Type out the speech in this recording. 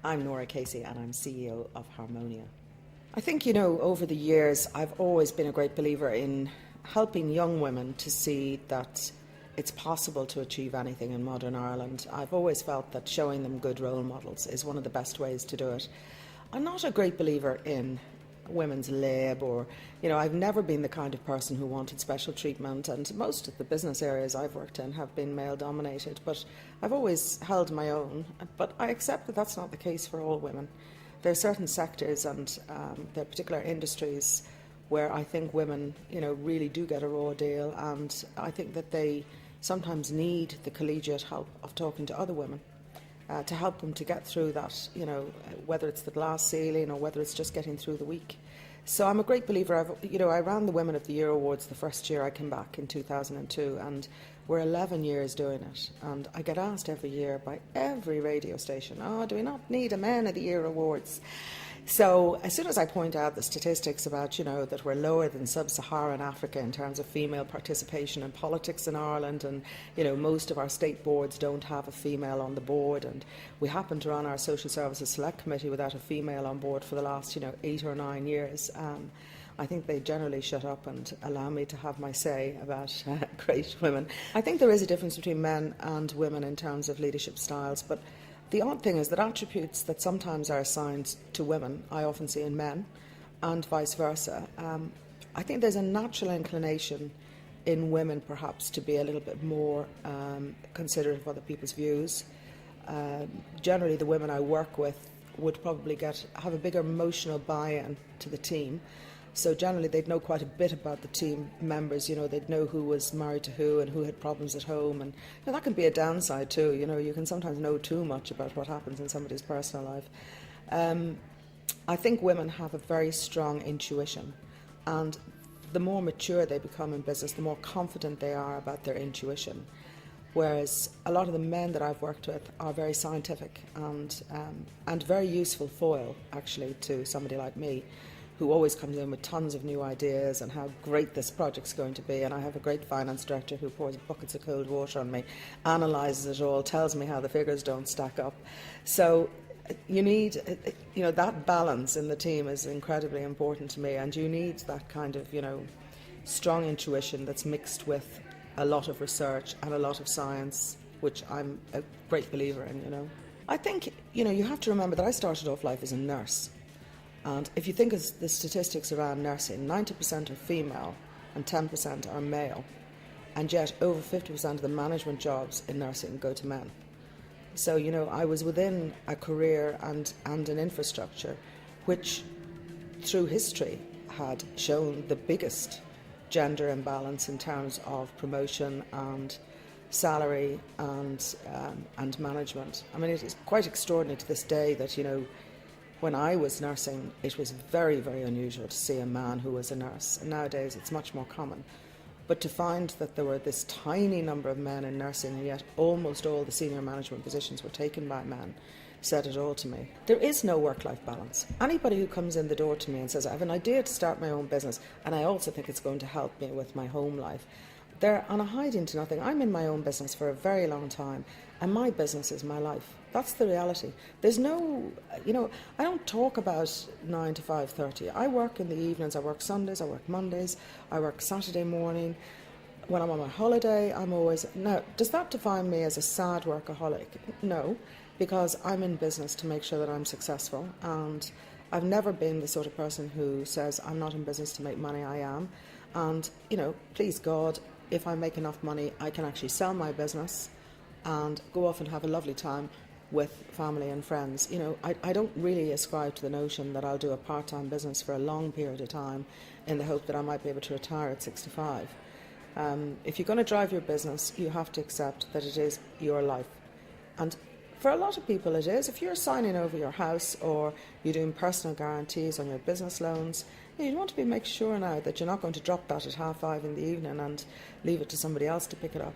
I'm Norah Casey and I'm CEO of Harmonia. I think, over the years, I've always been a great believer in helping young women to see that it's possible to achieve anything in modern Ireland. I've always felt that showing them good role models is one of the best ways to do it. I'm not a great believer in women's lib or, I've never been the kind of person who wanted special treatment, and most of the business areas I've worked in have been male dominated, but I've always held my own. But I accept that that's not the case for all women. There are certain sectors and there are particular industries where I think women, really do get a raw deal, and I think that they sometimes need the collegiate help of talking to other women. To help them to get through that, whether it's the glass ceiling or whether it's just getting through the week. So I'm a great believer. I ran the Women of the Year Awards the first year I came back in 2002, and we're 11 years doing it. And I get asked every year by every radio station, do we not need a Men of the Year Awards? So as soon as I point out the statistics about, that we're lower than sub-Saharan Africa in terms of female participation in politics in Ireland, and, most of our state boards don't have a female on the board, and we happen to run our Social Services Select Committee without a female on board for the last, 8 or 9 years, I think they generally shut up and allow me to have my say about great women. I think there is a difference between men and women in terms of leadership styles, but the odd thing is that attributes that sometimes are assigned to women, I often see in men, and vice versa. I think there's a natural inclination in women perhaps to be a little bit more considerate of other people's views. Generally, the women I work with would probably have a bigger emotional buy-in to the team. So generally they'd know quite a bit about the team members, they'd know who was married to who and who had problems at home, and that can be a downside too, you can sometimes know too much about what happens in somebody's personal life. I think women have a very strong intuition, and the more mature they become in business, the more confident they are about their intuition. Whereas a lot of the men that I've worked with are very scientific and very useful foil, actually, to somebody like me, who always comes in with tons of new ideas and how great this project's going to be. And I have a great finance director who pours buckets of cold water on me, analyses it all, tells me how the figures don't stack up. So you need, that balance in the team is incredibly important to me, and you need that kind of, strong intuition that's mixed with a lot of research and a lot of science, which I'm a great believer in, I think, you have to remember that I started off life as a nurse. And if you think of the statistics around nursing, 90% are female and 10% are male. And yet over 50% of the management jobs in nursing go to men. So, I was within a career and an infrastructure which, through history, had shown the biggest gender imbalance in terms of promotion and salary and management. I mean, it is quite extraordinary to this day that, when I was nursing, it was very, very unusual to see a man who was a nurse. And nowadays, it's much more common. But to find that there were this tiny number of men in nursing, and yet almost all the senior management positions were taken by men, said it all to me. There is no work-life balance. Anybody who comes in the door to me and says, I have an idea to start my own business, and I also think it's going to help me with my home life, they're on a hiding to nothing. I'm in my own business for a very long time, and my business is my life. That's the reality. There's no, I don't talk about 9 to 5:30. I work in the evenings, I work Sundays, I work Mondays, I work Saturday morning. When I'm on my holiday, I'm always... Now, does that define me as a sad workaholic? No, because I'm in business to make sure that I'm successful, and I've never been the sort of person who says, I'm not in business to make money. I am. And, please God, if I make enough money, I can actually sell my business and go off and have a lovely time with family and friends. I don't really ascribe to the notion that I'll do a part-time business for a long period of time in the hope that I might be able to retire at 65. If you're going to drive your business, you have to accept that it is your life. And for a lot of people it is. If you're signing over your house or you're doing personal guarantees on your business loans, you want to make sure now that you're not going to drop that at 5:30 in the evening and leave it to somebody else to pick it up,